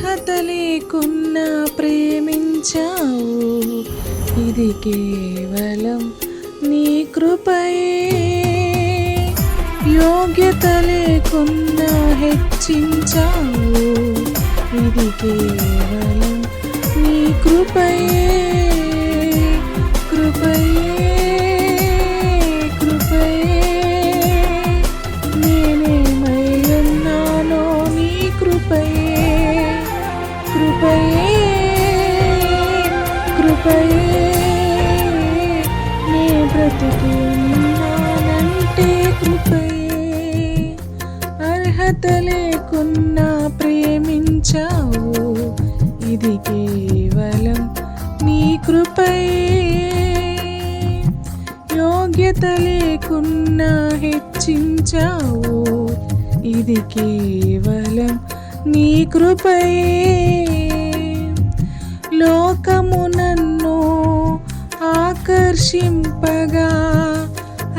అర్హత లేకున్నా ప్రేమించావు, ఇది కేవలం నీ కృపయే. యోగ్యత లేకున్నా హెచ్చించావు, ఇది కేవలం నీ కృపయే. కృపయే కృపయే నేనేమై ఉన్నానో నీ కృపయే. కృపయే కృపయే నే బ్రతికి ఉన్నానంటే కృపయే. అర్హత లేకున్నా ప్రేమించావు, ఇది కేవలం నీ కృపయే. యోగ్యత లేకున్నా హెచ్చించావు, ఇది కేవలం నీ కృపయే. లోకము నన్ను ఆకర్షింపగా,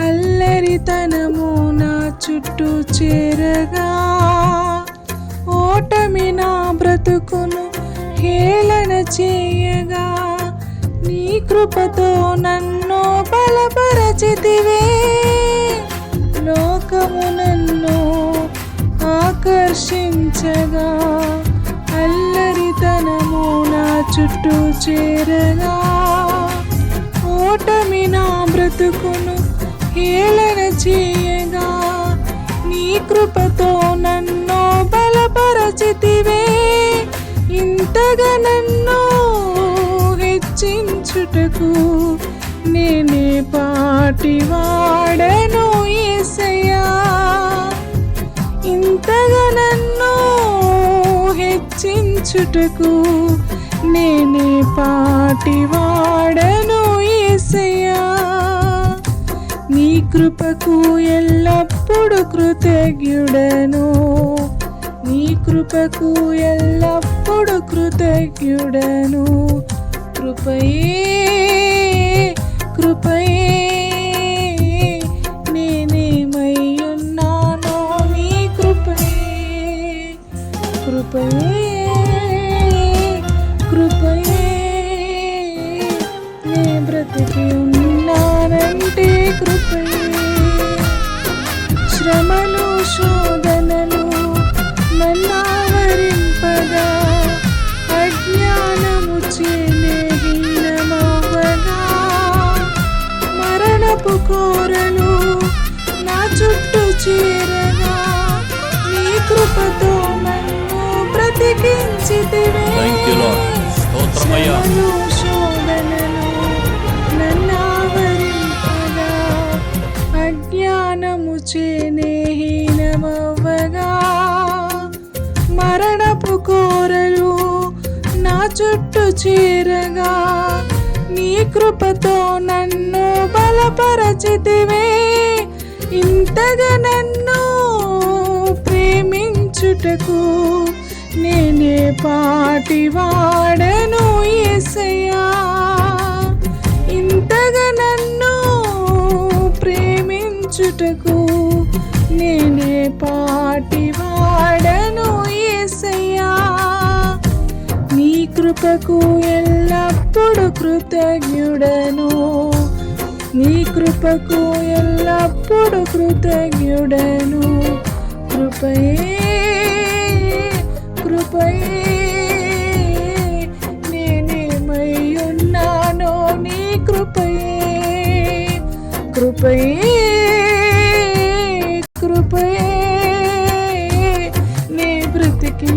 అల్లరితనము నా చుట్టూ చేరగా, ఓటమి నా బ్రతుకును హేళన చేయగా, నీ కృపతో నన్ను బలపరచితివే. లోకము నన్ను ఆకర్షించగా, అల్లరితనము నా చుట్టూ చేరగా, ఓటమి నా బ్రతుకును హేళన చేయగా, నీ కృపతో నన్ను బలపరచితివే. ఇంతగా నన్ను హెచ్చించుటకు నేనే పాటివాడను యేసయ్యా. ఇంతగా నన్ను హెచ్చించుటకు నేనే పాటివాడను యేసయ్యా. నీ కృపకు ఎల్లప్పుడు కృతజ్ఞుడను, నీ కృపకు ఎల్లప్పుడు కృతజ్ఞుడను. కృపయే కృపయే నేనేమై ఉన్నానో నీ కృపయే. కృపయే కృపయే నే బ్రతికి ఉన్నానంటే కృపయే. శ్రమలు శోధనలు నన్నావరింపగా, అజ్ఞానము చేనే హీనమవ్వగా, మరణపు కోరలు నా చుట్టూ చేరగా, నీ కృపతో నన్ను బ్రతికించితివే. శ్రమలు శోధనలు నన్నావరింపగా, అజ్ఞానము చేనే హీనమవ్వగా, మరణపు కోరలు నా చుట్టూ చేరగా, నీ కృపతో నన్ను బలపరచితివే. ఇంతగా నన్ను ప్రేమించుటకు నేనే పాటివాడను యేసయ్యా. ఇంతగా నన్ను ప్రేమించుటకు నేనే పాటివాడను యేసయ్యా. నీ కృపకు ఎల్లప్పుడు కృతజ్ఞుడను, నీ కృపకు ఎల్లప్పుడు కృతజ్ఞుడను. కృపయే కృపయే నేనేమై ఉన్నానో నీ కృపయే. కృపయే కృపయే నే బ్రతికి